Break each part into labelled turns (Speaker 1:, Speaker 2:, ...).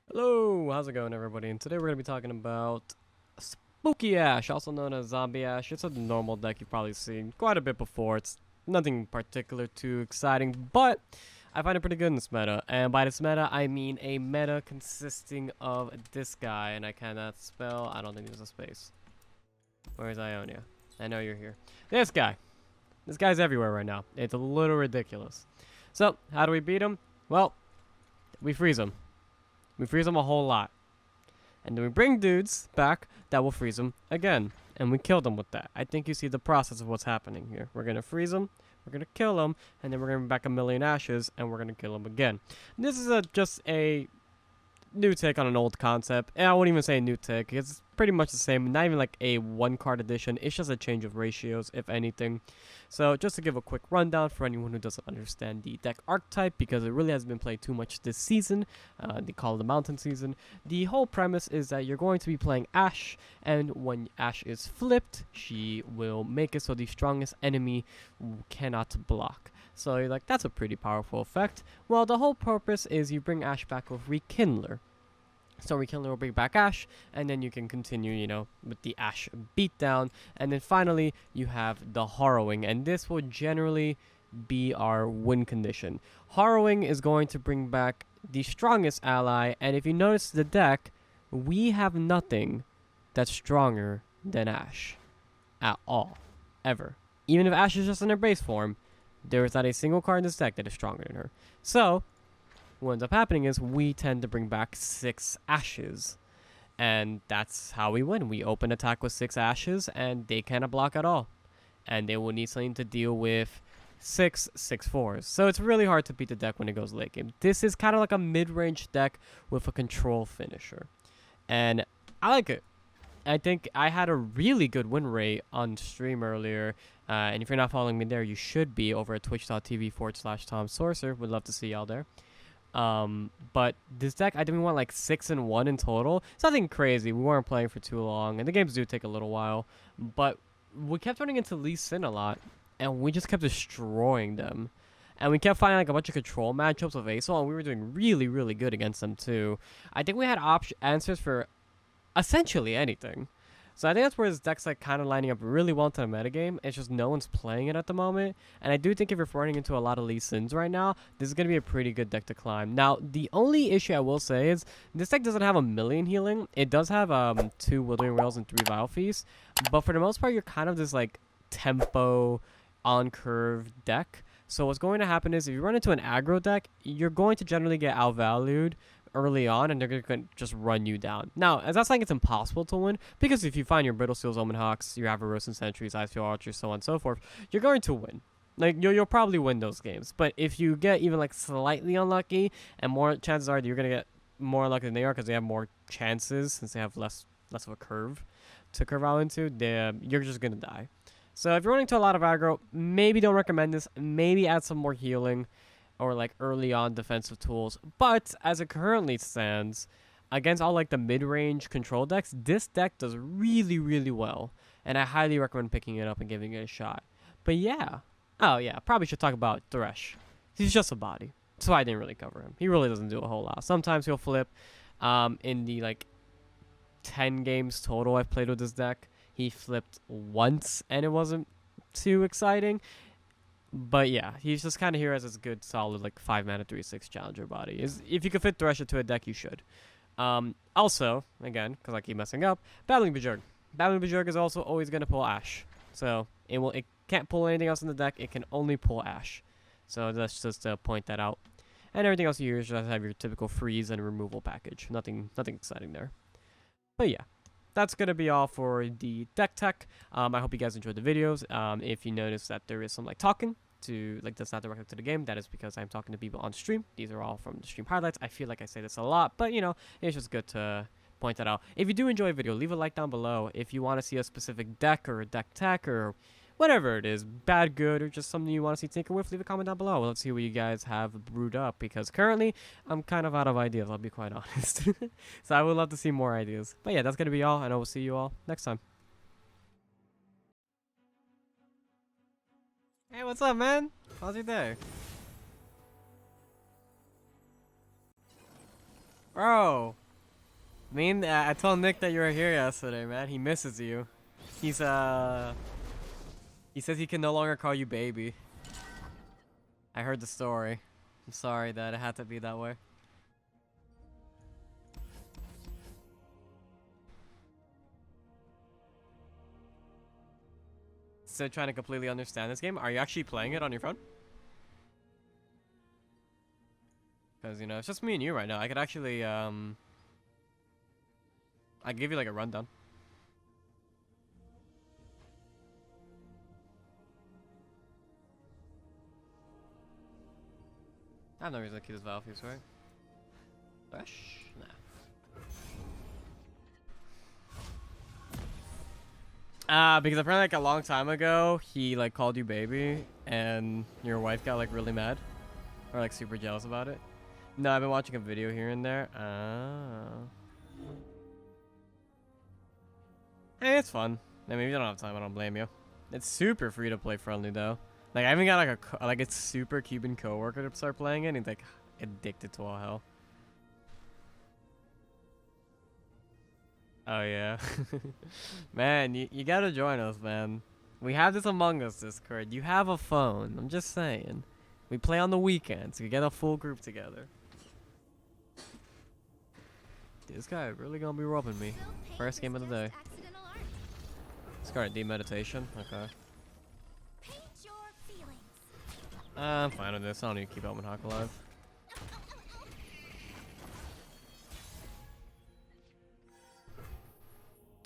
Speaker 1: Hello, how's it going everybody? And today we're going to be talking about Spooky Ashe, also known as Zombie Ashe. It's a normal deck you've probably seen quite a bit before. It's nothing particular too exciting, but I find it pretty good in this meta. And by this meta, I mean a meta consisting of this guy, and I cannot spell, I don't think there's a space. Where is Ionia? I know you're here. This guy. This guy's everywhere right now. It's a little ridiculous. So, how do we beat him? Well, we freeze him. We freeze them a whole lot. And then we bring dudes back that will freeze them again. And we kill them with that. I think you see the process of what's happening here. We're going to freeze them, we're going to kill them, and then we're going to bring back a million ashes, and we're going to kill them again. This is just a new take on an old concept. And I wouldn't even say a new take. It's pretty much the same. Not even like a one-card addition. It's just a change of ratios, if anything. So just to give a quick rundown for anyone who doesn't understand the deck archetype, because it really hasn't been played too much this season, they call it the Mountain season. The whole premise is that you're going to be playing Ashe, and when Ashe is flipped, she will make it so the strongest enemy cannot block. So you're like, that's a pretty powerful effect. Well, the whole purpose is you bring Ashe back with Rekindler. So Rekindler will bring back Ashe, and then you can continue, you know, with the Ashe beatdown. And then finally, you have the Harrowing, and this will generally be our win condition. Harrowing is going to bring back the strongest ally, and if you notice the deck, we have nothing that's stronger than Ashe. At all. Ever. Even if Ashe is just in her base form, there is not a single card in this deck that is stronger than her. So, what ends up happening is we tend to bring back 6 Ashes. And that's how we win. We open attack with 6 Ashes, and they cannot block at all. And they will need something to deal with 6 6/4s. So it's really hard to beat the deck when it goes late game. This is kind of like a mid-range deck with a control finisher. And I like it. I think I had a really good win rate on stream earlier. And if you're not following me there, you should be over at twitch.tv/Tomsorcer. Would love to see y'all there. But this deck, I think we went like 6-1 in total. It's nothing crazy. We weren't playing for too long, and the games do take a little while. But we kept running into Lee Sin a lot, and we just kept destroying them. And we kept finding like a bunch of control matchups with Aesol, and we were doing really, really good against them too. I think we had answers for essentially anything. So I think that's where this deck's like kind of lining up really well into the metagame. It's just no one's playing it at the moment. And I do think if you're running into a lot of Lee Sins right now, this is going to be a pretty good deck to climb. Now, the only issue I will say is this deck doesn't have a million healing. It does have 2 Withering Rails and 3 Vile Feasts. But for the most part, you're kind of this like tempo on curve deck. So what's going to happen is if you run into an aggro deck, you're going to generally get outvalued early on, and they're going to just run you down. Now, as that's like it's impossible to win, because if you find your Brittle Seals, Omen Hawks, your Avarose and Sentries, Icefield Archers, so on and so forth, you're going to win. Like, you'll probably win those games. But if you get even like slightly unlucky, and more chances are that you're going to get more unlucky than they are because they have more chances since they have less of a curve to curve out into, you're just going to die. So if you're running into a lot of aggro, maybe don't recommend this. Maybe add some more healing or like early on defensive tools. But as it currently stands, against all like the mid-range control decks, this deck does really, really well. And I highly recommend picking it up and giving it a shot. But yeah. Oh yeah, probably should talk about Thresh. He's just a body. So I didn't really cover him. He really doesn't do a whole lot. Sometimes he'll flip. In the like 10 games total I've played with this deck, he flipped once and it wasn't too exciting. But yeah, he's just kind of here as a good, solid, like 5-mana 3/6 challenger body. If you could fit Thresh into a deck, you should. Also, again, because I keep messing up, Battling Bejurg. Battling Bejurg is also always going to pull Ashe. So it can't pull anything else in the deck. It can only pull Ashe. So let's just point that out. And everything else you just have your typical freeze and removal package. Nothing exciting there. But yeah. That's going to be all for the deck tech. I hope you guys enjoyed the videos. If you notice that there is some like talking to like that's not directed to the game, that is because I'm talking to people on stream. These are all from the stream highlights. I feel like I say this a lot, but you know, it's just good to point that out. If you do enjoy a video, leave a like down below. If you want to see a specific deck or a deck tech or whatever it is, bad, good, or just something you want to see tinker with, leave a comment down below. Let's see what you guys have brewed up, because currently I'm kind of out of ideas, I'll be quite honest. So I would love to see more ideas. But yeah, that's going to be all, and I will see you all next time. Hey, what's up, man? How's your day? Bro. I told Nick that you were here yesterday, man. He misses you. He's he says he can no longer call you baby. I heard the story. I'm sorry that it had to be that way. So trying to completely understand this game. Are you actually playing it on your phone? Because, you know, it's just me and you right now. I could actually, I give you like a rundown. I have no reason to keep this valve fuse, right? Thresh? Nah. Because apparently like a long time ago, he like called you baby, and your wife got like really mad. Or like super jealous about it. No, I've been watching a video here and there. Hey, it's fun. I mean, if you don't have time, I don't blame you. It's super free to play friendly though. Like I even got like a super Cuban coworker to start playing it, and he's like addicted to all hell. Oh yeah. Man, you gotta join us, man. We have this Among Us Discord. You have a phone. I'm just saying. We play on the weekends. We get a full group together. This guy really gonna be robbing me. First game of the day. Discard demeditation. Okay. I'm fine with this. I don't need to keep Elman Hawk alive.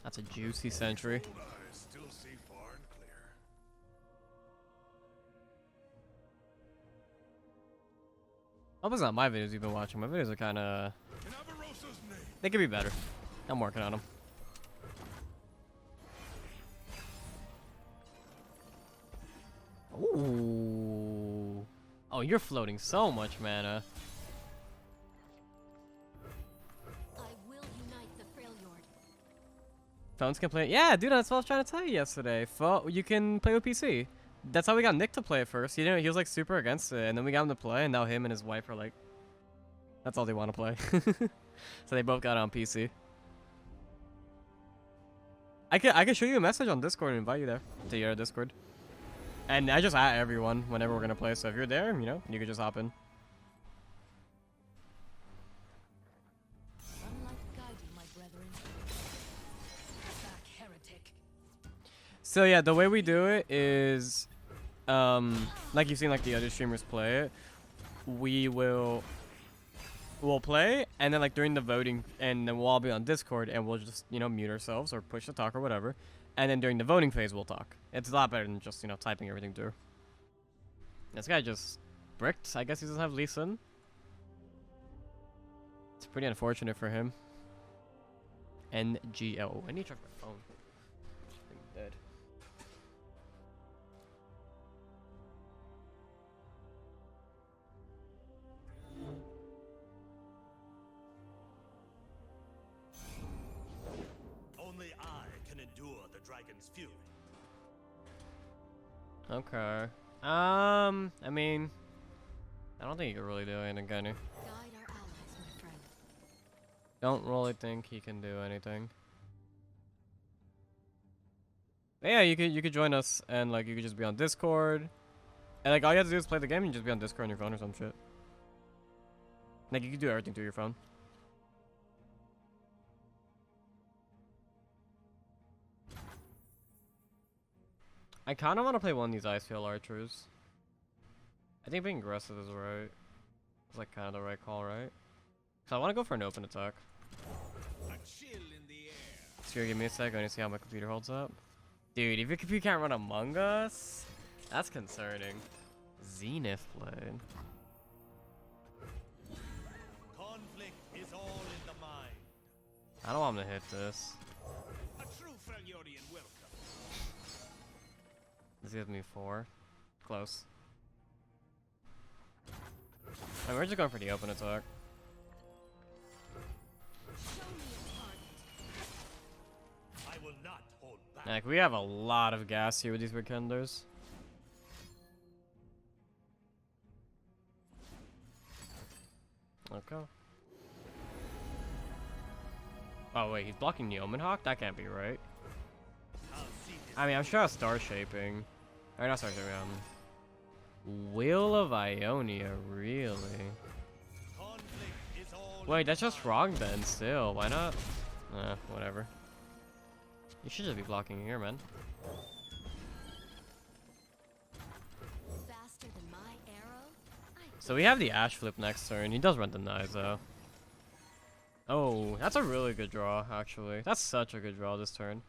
Speaker 1: That's a juicy sentry. Hope it's not my videos you've been watching. My videos are kind of... They could be better. I'm working on them. Ooh. Oh, you're floating so much mana.
Speaker 2: I will unite the Freljord.
Speaker 1: Phones can play. Yeah, dude, that's what I was trying to tell you yesterday. You can play with PC. That's how we got Nick to play at first. He didn't. He was like super against it, and then we got him to play, and now him and his wife are like, that's all they want to play. So they both got it on PC. I can show you a message on Discord and invite you there to your Discord. And I just add everyone whenever we're gonna play. So if you're there, you know, you can just hop in. So yeah, the way we do it is, like you've seen like the other streamers play it. We'll play, and then like during the voting, and then we'll all be on Discord, and we'll just, you know, mute ourselves or push to talk or whatever. And then during the voting phase, we'll talk. It's a lot better than just, you know, typing everything through. This guy just bricked. I guess he doesn't have Lee Sin. It's pretty unfortunate for him. NGL. I need to charge my phone. I'm dead.
Speaker 3: Only I can endure the dragon's fury.
Speaker 1: Okay. I mean, I don't think he can really do anything, can he?
Speaker 2: Guide our allies, my friend.
Speaker 1: Don't really think he can do anything. But yeah, you could join us, and like you could just be on Discord, and like all you have to do is play the game and just be on Discord on your phone or some shit. Like you can do everything through your phone. I kind of want to play one of these Ice Field Archers. I think being aggressive is right. It's like kind of the right call, right? So I want to go for an open attack. So give me a sec. I need to see how my computer holds up. Dude, if your computer can't run Among Us, that's concerning. Zenith Blade.
Speaker 3: Conflict is all in the mind.
Speaker 1: I don't want him to hit this.
Speaker 3: A true Freljordian welcome.
Speaker 1: This gives me 4. Close. And we're just going for the open attack.
Speaker 3: I will not hold back.
Speaker 1: Like, we have a lot of gas here with these weekenders. Okay. Oh wait, he's blocking the Omen Hawk? That can't be right.
Speaker 3: I'll see this.
Speaker 1: I mean, I'm sure Star Shaping. Or not Star Shaping, Wheel of Ionia, really?
Speaker 3: Conflict is all
Speaker 1: Wait,
Speaker 3: in
Speaker 1: that's
Speaker 3: the
Speaker 1: just
Speaker 3: mind.
Speaker 1: wrong then, still. Why not? Whatever. You should just be blocking here, man.
Speaker 2: Faster than my arrow?
Speaker 1: So we have the Ashe flip next turn. He does run Denies, though. Oh, that's a really good draw, actually. That's such a good draw this turn.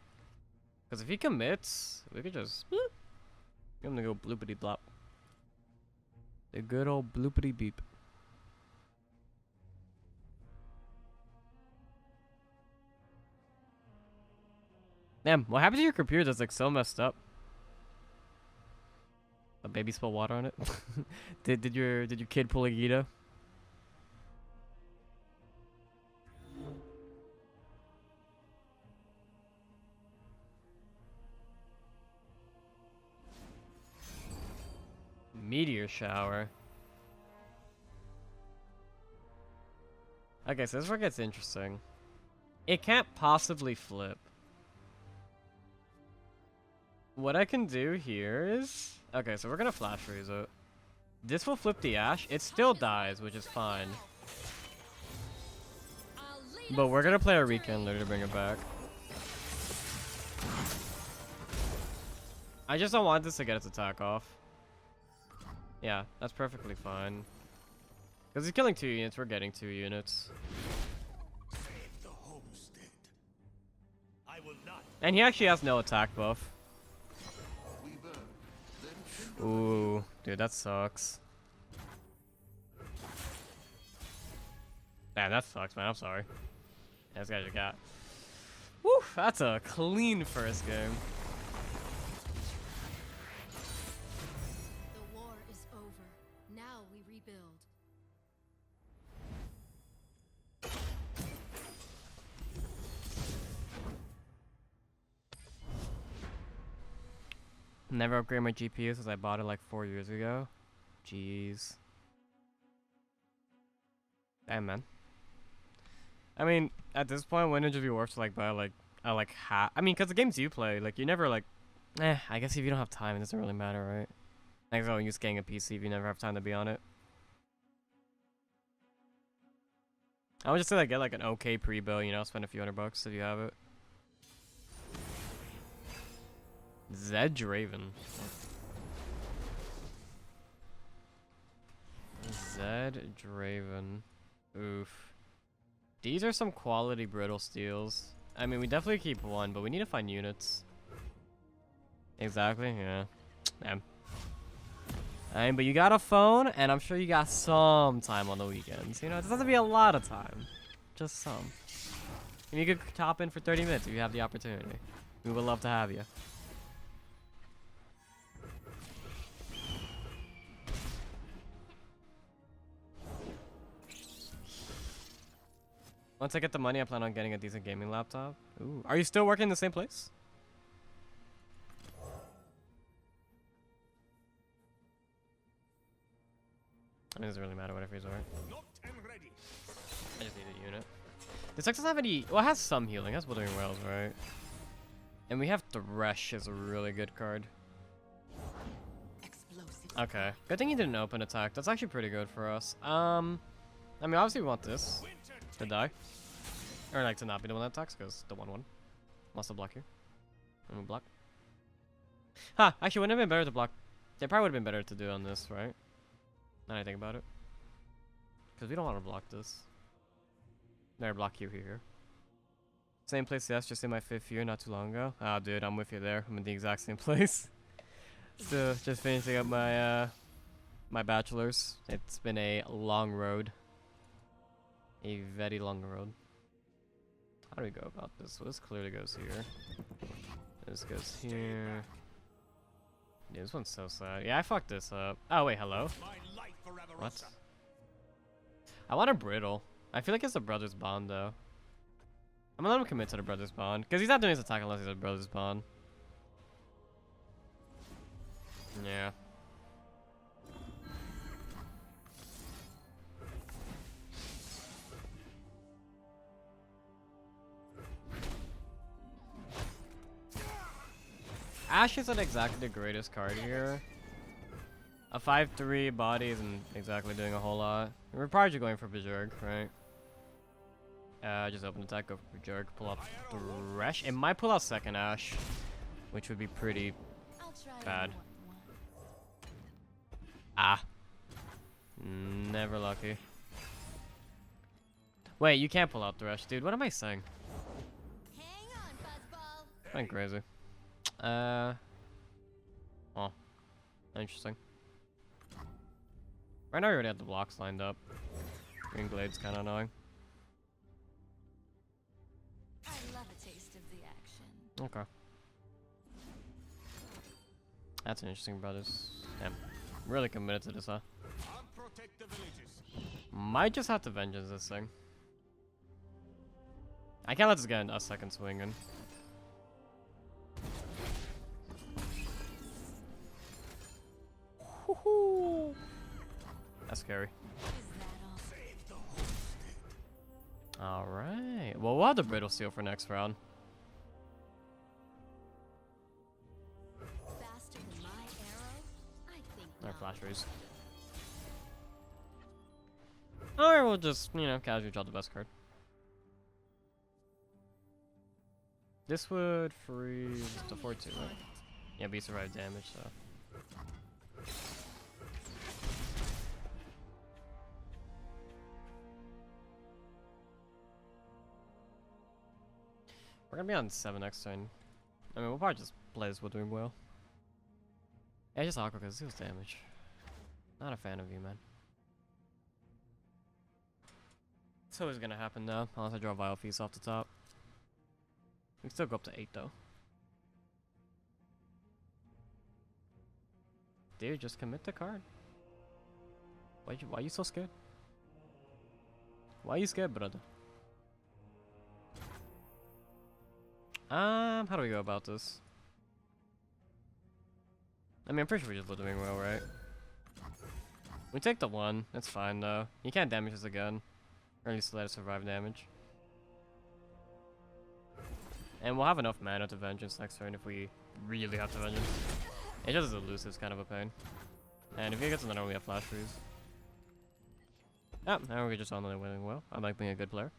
Speaker 1: Because if he commits, we could just... I'm gonna go bloopity blop. The good old bloopity beep. Damn, what happened to your computer that's like so messed up? A baby spill water on it? did your kid pull a Gita? Meteor shower. Okay, so this is where it gets interesting. It can't possibly flip. What I can do here is... Okay, so we're gonna flash freeze it. This will flip the Ashe. It still dies, which is fine.
Speaker 2: I'll lead
Speaker 1: But
Speaker 2: us
Speaker 1: we're gonna
Speaker 2: to
Speaker 1: play a
Speaker 2: victory.
Speaker 1: Rekindler to bring it back. I just don't want this to get its attack off. Yeah, that's perfectly fine. Because he's killing 2 units, we're getting 2 units.
Speaker 3: Save the homestead. I will not.
Speaker 1: And he actually has no attack buff. Ooh, dude, that sucks. Damn, that sucks, man. I'm sorry. Yeah, this guy just got. Woo, that's a clean first game.
Speaker 2: The war is over. Now we rebuild.
Speaker 1: Never upgrade my GPU since I bought it like 4 years ago. Jeez. Damn, man. I mean, at this point, wouldn't it just be worth to like buy like a like hat? I mean, because the games you play, like you never like. I guess if you don't have time, it doesn't really matter, right? Like, so you just getting a PC if you never have time to be on it. I would just say like get like an okay pre-build, you know, spend a few $100 if you have it. Zed Draven. Zed Draven. Oof. These are some quality brittle steals. I mean, we definitely keep one, but we need to find units. Exactly, yeah. Damn. I mean, but you got a phone, and I'm sure you got some time on the weekends. You know, it doesn't have to be a lot of time. Just some. And you could top in for 30 minutes if you have the opportunity. We would love to have you. Once I get the money, I plan on getting a decent gaming laptop. Ooh. Are you still working in the same place? I mean, it doesn't really matter whatever he's alright.
Speaker 3: Not and ready.
Speaker 1: I just need a unit. This deck doesn't have any... Well, it has some healing. It has Withering Wells, right? And we have Thresh as a really good card.
Speaker 2: Explosive.
Speaker 1: Okay. Good thing he didn't open attack. That's actually pretty good for us. I mean, obviously we want this to die. Or, like, to not be the one that attacks, because the 1-1 wants to block you. And we block. Huh, actually, wouldn't it have been better to block... It probably would have been better to do on this, right? Now that I think about it. Because we don't want to block this. Never block you here. Same place, yes, just in my 5th year not too long ago. Oh, dude, I'm with you there. I'm in the exact same place. So, just finishing up my, my bachelor's. It's been a long road. A very long road. How do we go about this? So this clearly goes here. This goes here. Dude, this one's so sad. Yeah, I fucked this up. Oh, wait, hello?
Speaker 3: My life forever.
Speaker 1: What? I want a brittle. I feel like it's a brother's bond, though. I'm gonna let him commit to the brother's bond. Because he's not doing his attack unless he's a brother's bond. Yeah. Ashe isn't exactly the greatest card here. A 5/3 body isn't exactly doing a whole lot. We're probably just going for Bajorg, right? Just open attack, go for Bajorg, pull out Thresh. It might pull out second Ashe, which would be pretty
Speaker 2: I'll try
Speaker 1: bad.
Speaker 2: one.
Speaker 1: Ah. Never lucky. Wait, you can't pull out Thresh, dude. What am I saying?
Speaker 2: Hang on, Buzzball.
Speaker 1: I'm crazy. Oh. Interesting. Right now, we already have the blocks lined up. Green Glade's kind of annoying.
Speaker 2: I love a taste of the action.
Speaker 1: Okay. That's interesting, brothers. Damn. Really committed to this, huh?
Speaker 3: Unprotect the villages.
Speaker 1: Might just have to vengeance this thing. I can't let this get a second swing in. Woohoo! That's scary.
Speaker 2: Is that all?
Speaker 1: Alright. Well, we'll have the Brittle Seal for next round.
Speaker 2: Faster than my arrow? I think
Speaker 1: Or
Speaker 2: not.
Speaker 1: Flash Rays. Or we'll just, you know, casually draw the best card. This would freeze to 4-2, right? Yeah, but you survive damage, so. We're gonna be on 7 next turn. I mean, we'll probably just play this with doing well. Yeah, just awkward because it deals damage. Not a fan of you, man. It's always gonna happen though, unless I draw Vile Feast off the top. We can still go up to 8 though. Dude, just commit the card. Why you so scared? Why you scared, brother? How do we go about this? I mean, I'm pretty sure we're just doing well, right? We take the 1. That's fine though. You can't damage us again. Or at least let us survive damage. And we'll have enough mana to vengeance next turn if we really have to vengeance. It just is elusive, it's kind of a pain. And if he gets another one, we have flash freeze. Oh, now we're just on the winning well. I like being a good player.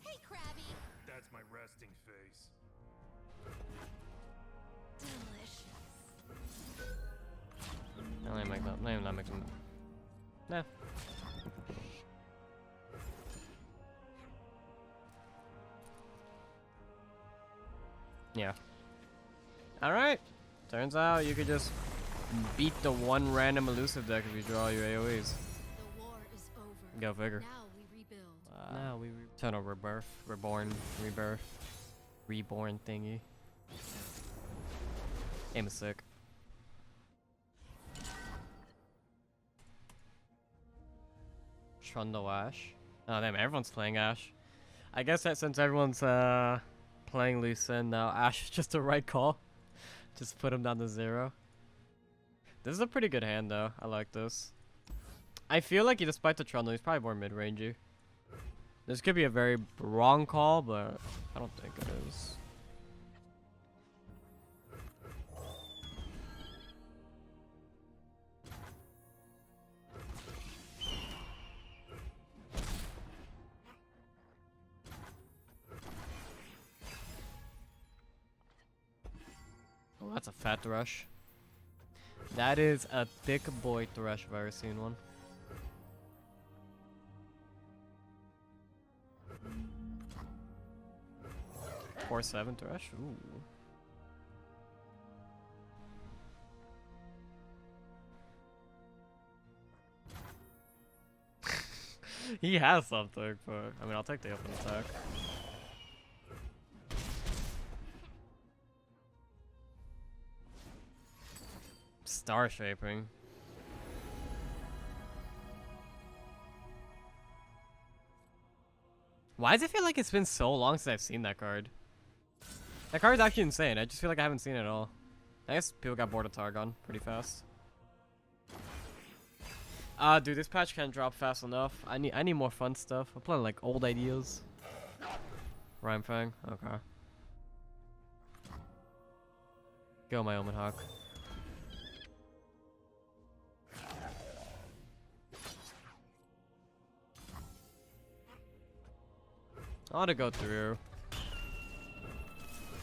Speaker 2: Hey, Krabby.
Speaker 3: That's my resting face.
Speaker 2: Delicious.
Speaker 1: No, let me make that. Let me not make them. Nah. Yeah. Alright. Turns out you could just beat the one random elusive deck if you draw your AoEs.
Speaker 2: The war is over.
Speaker 1: Go figure.
Speaker 2: Now we rebuild.
Speaker 1: Now we turn over rebirth, rebirth, reborn thingy. Aim is sick. Trundle Ashe. Oh damn, everyone's playing Ashe. I guess that since everyone's playing Lucen now, Ashe is just the right call. Just put him down to 0. This is a pretty good hand though. I like this. I feel like despite the Trundle, he's probably more mid-rangey. This could be a very wrong call, but I don't think it is. Oh, that's a fat Thresh. That is a thick boy Thresh if I've ever seen one. Four 7 Thresh. Ooh. He has something, but I mean, I'll take the open attack. Star shaping. Why does it feel like it's been so long since I've seen that card? That card is actually insane. I just feel like I haven't seen it at all. I guess people got bored of Targon pretty fast. Dude, this patch can't drop fast enough. I need more fun stuff. I'm playing like old ideas. Rhyme Fang, okay. Go, my Omen Hawk. I want to go through.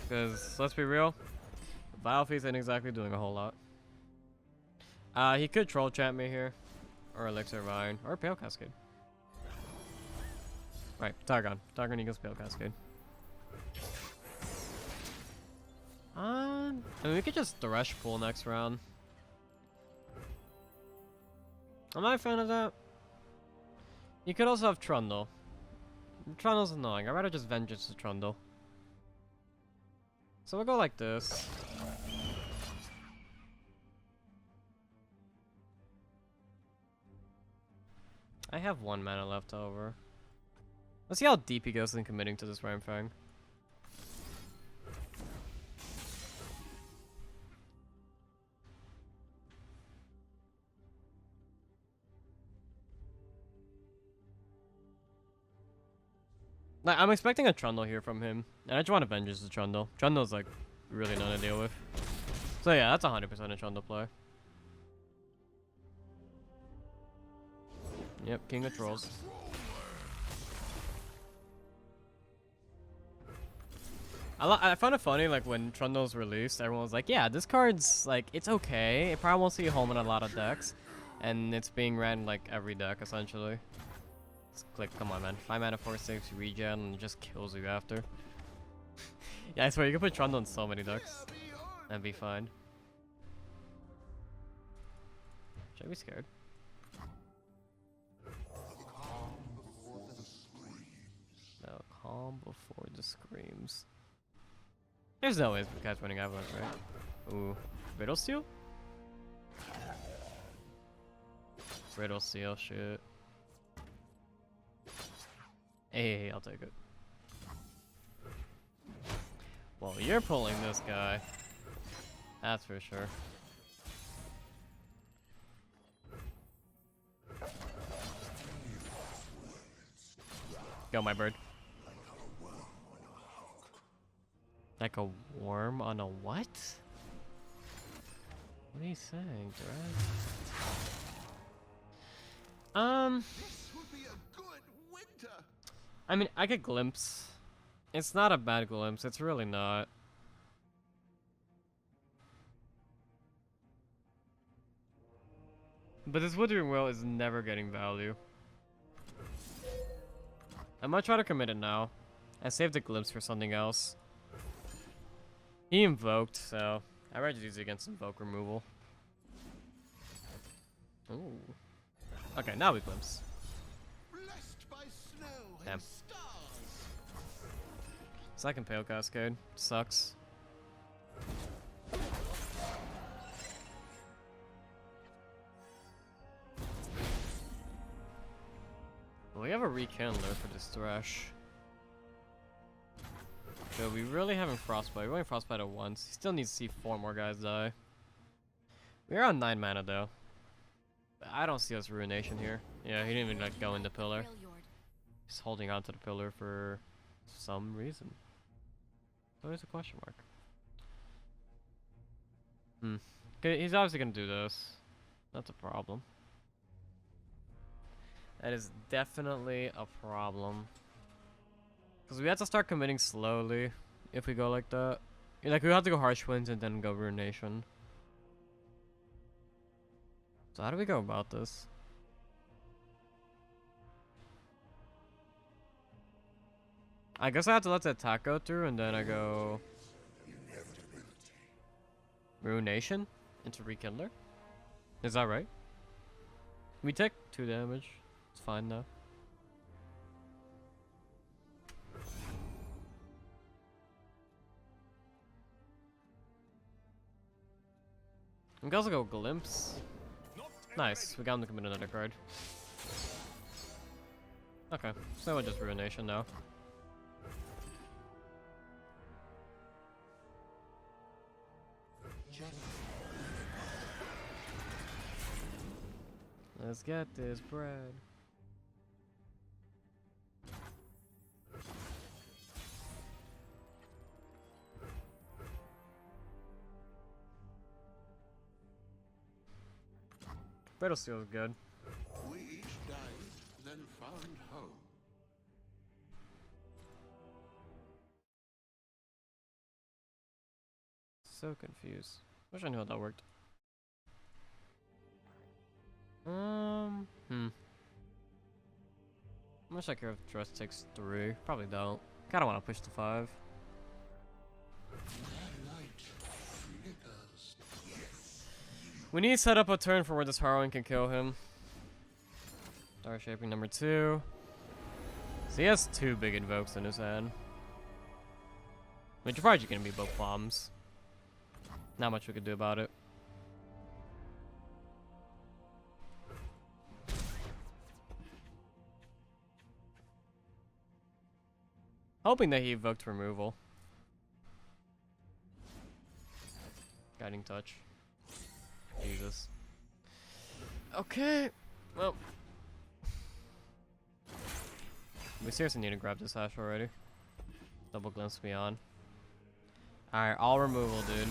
Speaker 1: Because, let's be real, Vilephies isn't exactly doing a whole lot. He could Troll Chant me here. Or Elixir Vine. Or Pale Cascade. Right, Targon. Targon equals Pale Cascade. I mean, we could just Thresh pull next round. I'm not a fan of that. You could also have Trundle. Trundle's annoying. I'd rather just Vengeance to Trundle. So we'll go like this. I have 1 mana left over. Let's see how deep he goes in committing to this Ramfang. Like, I'm expecting a Trundle here from him, and I just want to Vengeance the Trundle. Trundle's like really none to deal with. So yeah, that's 100% a Trundle play. Yep, King of Trolls. I found it funny, like, when Trundle's released, everyone was like, yeah, this card's, like, it's okay. It probably won't see home in a lot of decks. And it's being ran, like, every deck, essentially. Let's click, come on, man. 5 mana, 4/6, regen, and it just kills you after. Yeah, I swear, you can put Trundle in so many decks. And be fine. Should I be scared? No, calm before the screams. There's no way this guy's running Avalanche, right? Ooh. Riddle Seal? Riddle Seal, shit. Hey, I'll take it. Well, you're pulling this guy. That's for sure. Go, my bird. Like a worm on a what? What are you saying, Brad?
Speaker 3: This would be a good winter.
Speaker 1: I mean, I could glimpse. It's not a bad glimpse. It's really not. But this Withering Will is never getting value. I'm gonna try to commit it now. I saved the glimpse for something else. He invoked, so I'd rather use it against invoke removal. Ooh. Okay, now we glimpse.
Speaker 3: Blessed by snow
Speaker 1: Damn.
Speaker 3: and stars.
Speaker 1: Second Pale Cascade. Sucks. Well, we have a Rekindler for this Thresh. So we really haven't Frostbite. We only Frostbite once. He still needs to see 4 more guys die. We're on 9 mana though. I don't see us Ruination here. Yeah, he didn't even like go into Pillar. He's holding on to the Pillar for some reason. So there's a question mark. Okay, he's obviously gonna do this. That's a problem. That is definitely a problem. Because we have to start committing slowly if we go like that. Like, we have to go Harsh Winds and then go Ruination. So how do we go about this? I guess I have to let the attack go through and then I go Ruination into Rekindler. Is that right? We take 2 damage. It's fine though. We can also go Glimpse. Nice, we got him to commit another card. Okay, so we'll just Ruination now. Let's get this bread. Brittle Steel is good.
Speaker 4: We each died, then found home.
Speaker 1: So confused. Wish I knew how that worked. I wish I care if Dress takes 3. Probably don't. Kinda wanna push to 5. We need to set up a turn for where this Harrowing can kill him. Star Shaping number 2. So he has 2 big invokes in his hand. Which are probably gonna be both bombs. Not much we could do about it. Hoping that he evoked removal. Guiding touch. Jesus. Okay. Well. We seriously need to grab this Ashe already. Double glimpse beyond. Alright, all removal, dude.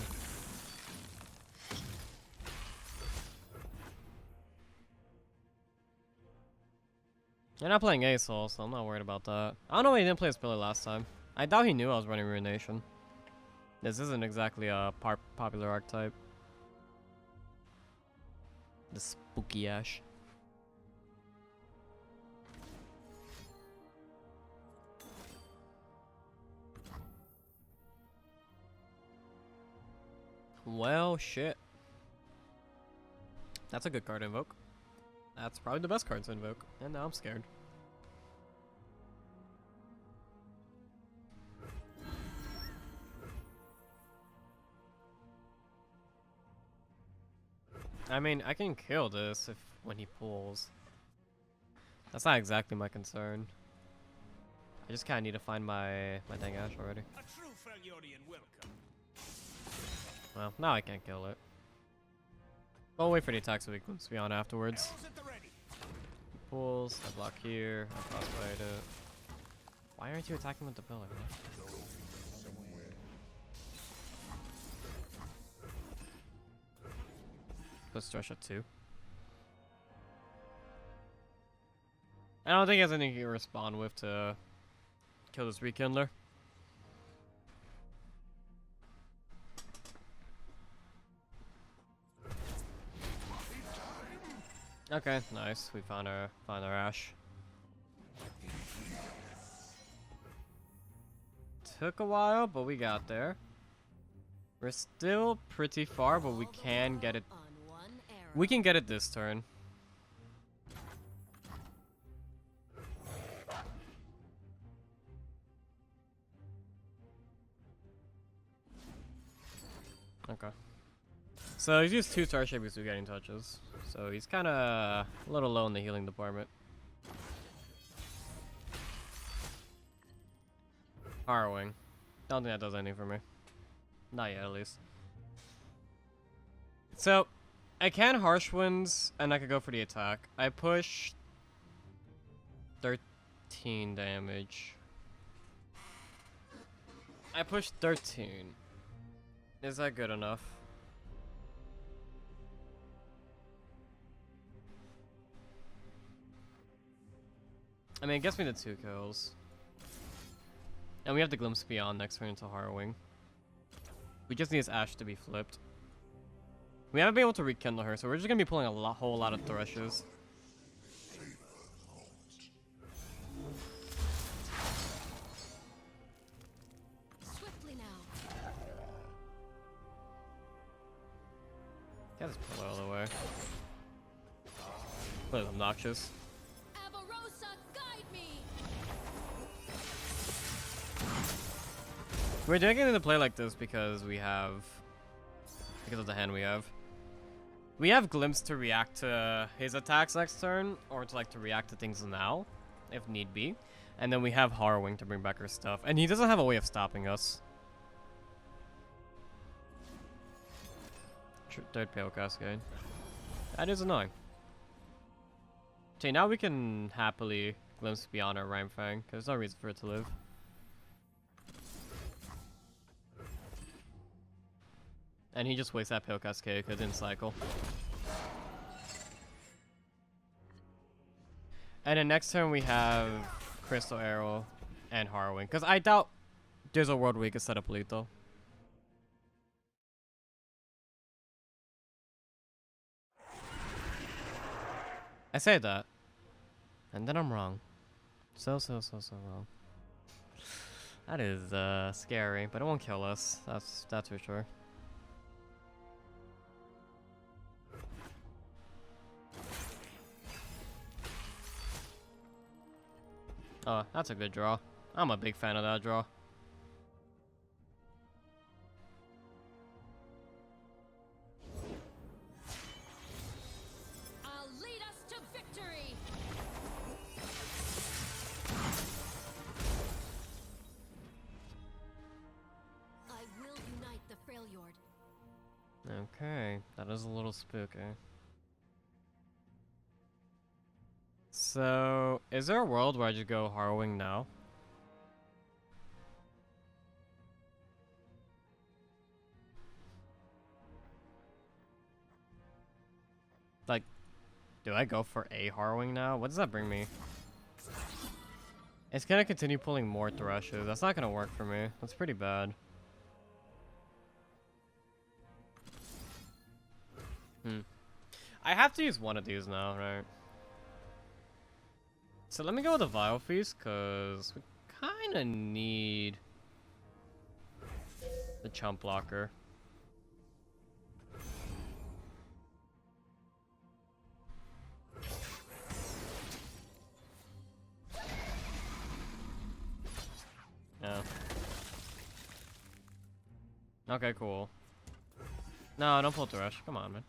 Speaker 1: You're not playing Ace Soul, so I'm not worried about that. I don't know why he didn't play his pillar last time. I doubt he knew I was running Ruination. This isn't exactly a popular archetype. The spooky Ashe. Well, shit. That's a good card to invoke. That's probably the best card to invoke. And now I'm scared. I mean, I can kill this when he pulls. That's not exactly my concern. I just kind of need to find my dang Ashe already.
Speaker 3: A true Freljordian welcome.
Speaker 1: Well, now I can't kill it. I'll wait for the attack so we can be on afterwards.
Speaker 3: Arrows at the ready.
Speaker 1: Pulls, I block here, I frostbite it. Why aren't you attacking with the pillar? Huh? Put Thresh at 2. I don't think he has anything he can respond with to kill this Rekindler. Okay, nice. We found our Ashe. Took a while, but we got there. We're still pretty far, but we can get it.
Speaker 2: On one arrow.
Speaker 1: We can get it this turn. Okay. So he's used 2 Star Shapers to getting touches. So he's kind of a little low in the healing department. Harrowing. Don't think that does anything for me. Not yet, at least. So, I can Harsh Winds, and I could go for the attack. I push 13 damage. I pushed 13. Is that good enough? I mean, it gets me to 2 kills. And we have the Glimpse Beyond next turn into Harrowing. We just need his Ashe to be flipped. We haven't been able to rekindle her, so we're just gonna be pulling a whole lot of Threshes.
Speaker 2: Swiftly now.
Speaker 1: Get this pillow out of the way. That is obnoxious.
Speaker 2: Avarosa, guide me.
Speaker 1: We're doing it into play like this because of the hand we have. We have Glimpse to react to his attacks next turn, or to react to things now, if need be. And then we have Harrowing to bring back our stuff. And he doesn't have a way of stopping us. Third Pale Cascade. That is annoying. Okay, now we can happily Glimpse Beyond our Rhyme Fang, because there's no reason for it to live. And he just wastes that Pale Cascade because it didn't cycle. And then next turn we have Crystal Arrow and Harrowing. Because I doubt there's a world where we can set up lethal. I say that. And then I'm wrong. So wrong. That is scary, but it won't kill us. That's for sure. Oh, that's a good draw. I'm a big fan of that draw.
Speaker 2: I'll lead us to victory. I will unite the Freljord.
Speaker 1: Okay, that is a little spooky. So, is there a world where I just go Harrowing now? Like, do I go for a Harrowing now? What does that bring me? It's gonna continue pulling more Threshes. That's not gonna work for me. That's pretty bad. I have to use one of these now, right? So let me go with the Vile Feast, because we kind of need the Chump Blocker. Yeah. Okay, cool. No, don't pull Thresh. Come on, man.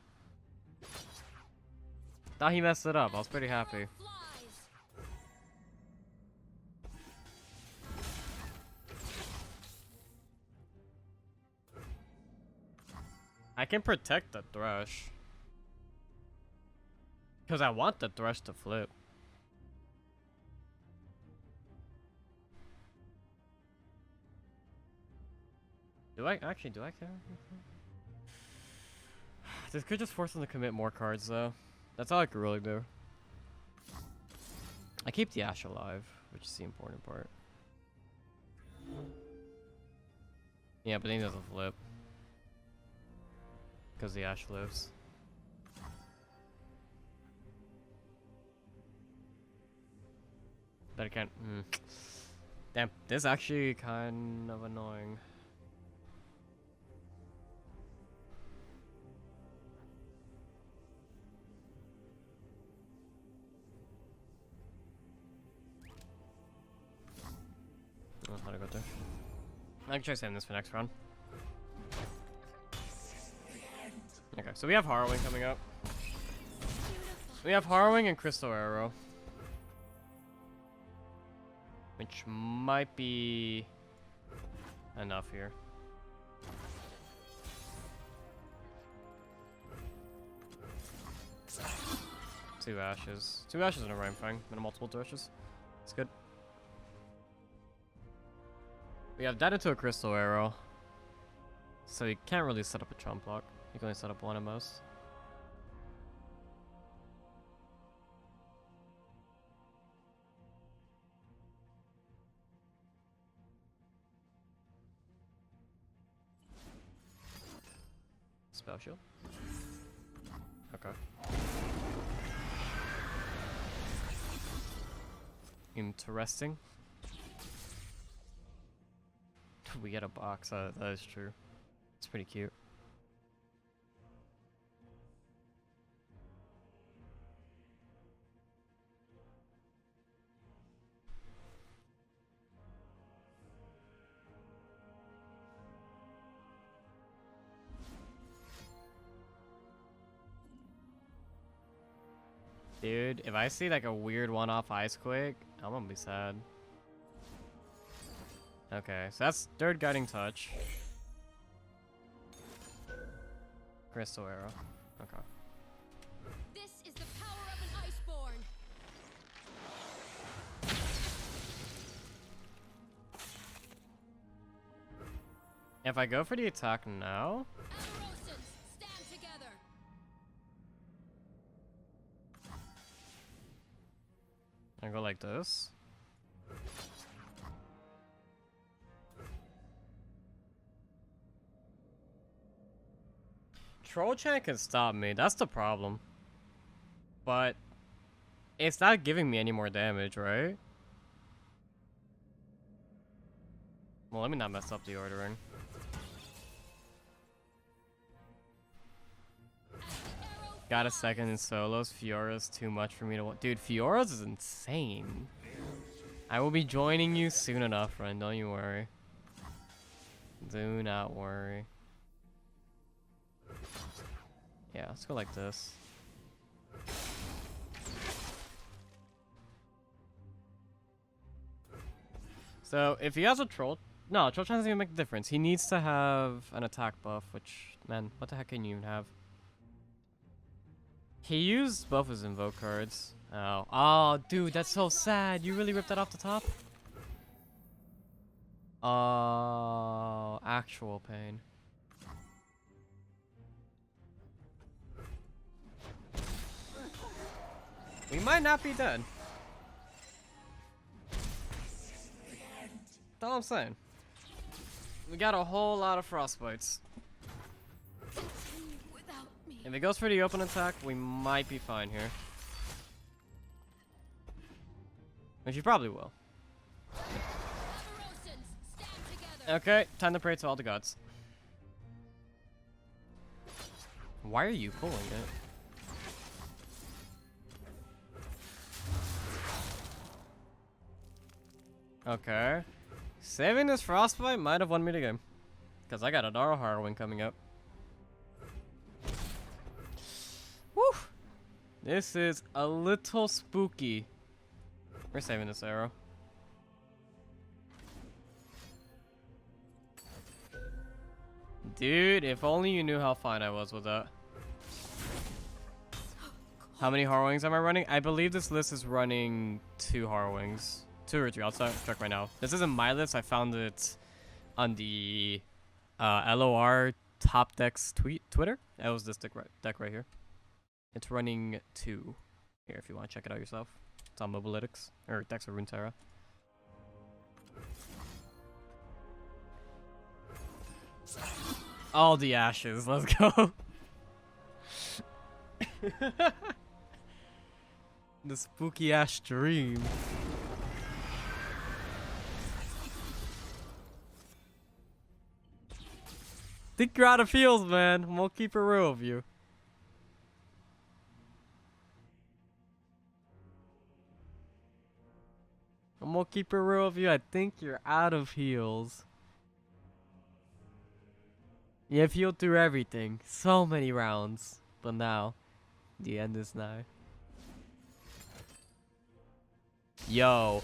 Speaker 1: Thought he messed it up. I was pretty happy. I can protect the Thresh. Because I want the Thresh to flip. Do I care? This could just force them to commit more cards though. That's all I could really do. I keep the Ashe alive, which is the important part. Yeah, but then he doesn't flip. Because the Ashe lives. But I can't. Damn, this is actually kind of annoying. I don't know how to go there. I can try saving this for next round. Okay, so we have Harrowing coming up. We have Harrowing and Crystal Arrow. Which might be enough here. Two Ashes. Two Ashes and a Rhyme Fang and multiple Threshes. It's good. We have that into a Crystal Arrow. So you can't really set up a Chump Block. You can only set up one at most. Spell Shield. Okay. Interesting. We get a box, that is true. It's pretty cute. Dude, if I see like a weird one-off Ice Quake, I'm gonna be sad. Okay, so that's third Guiding Touch. Crystal Arrow. Okay.
Speaker 2: This is the power of an Iceborn.
Speaker 1: If I go for the attack now,
Speaker 2: Amorosans, stand together.
Speaker 1: I go like this. Troll Chant can stop me, that's the problem. But it's not giving me any more damage, right? Well, let me not mess up the ordering. Got a second in solos. Fiora's too much for me to watch. Dude, Fiora's is insane. I will be joining you soon enough, friend. Don't you worry. Do not worry. Yeah, let's go like this. So, if he has a troll... No, troll chant doesn't even make a difference. He needs to have an attack buff, which... Man, what the heck can you even have? He used both his invoke cards. Oh. Oh, dude, that's so sad. You really ripped that off the top? Oh, actual pain. We might not be dead. That's all I'm saying. We got a whole lot of frostbites. If it goes for the open attack, we might be fine here. Which you probably will. Okay, time to pray to all the gods. Why are you pulling it? Okay. Saving this frostbite might have won me the game. Because I got a Dark Harrowing coming up. Woo! This is a little spooky. We're saving this arrow. Dude, if only you knew how fine I was with that. How many Harrowings am I running? I believe this list is running 2 Harrowings. 2 or 3, I'll check right now. This isn't my list, I found it on the LOR top decks Twitter. That was this deck right here. It's running 2. Here, if you want to check it out yourself. It's on Mobilytics, or decks of Runeterra. All the ashes, let's go. The spooky Ashe dream. Think you're out of heals, man. We'll keep it real with you. I'm gonna keep it real with you. I think you're out of heals. You've healed through everything. So many rounds. But now, the end is nigh. Yo.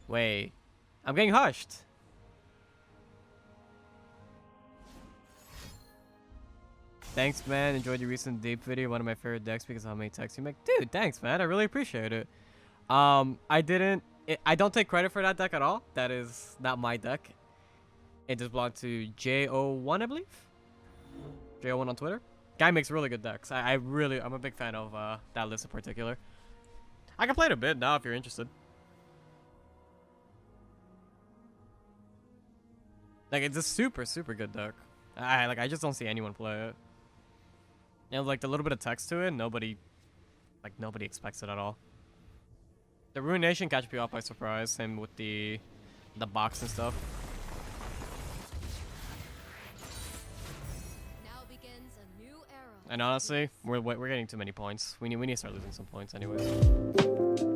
Speaker 1: Wait. I'm getting hushed. Thanks, man. Enjoyed your recent deep video. One of my favorite decks because of how many texts you make. Dude, thanks, man. I really appreciate it. I don't take credit for that deck at all. That is not my deck. It just belonged to JO1, I believe. JO1 on Twitter. Guy makes really good decks. I'm a big fan of that list in particular. I can play it a bit now if you're interested. Like, it's a super, super good deck. I just don't see anyone play it. And like the little bit of text to it, nobody expects it at all. The Ruination catch me off by surprise, same with the box and stuff.
Speaker 2: Now begins a new era.
Speaker 1: And honestly, we're getting too many points. We need to start losing some points anyways.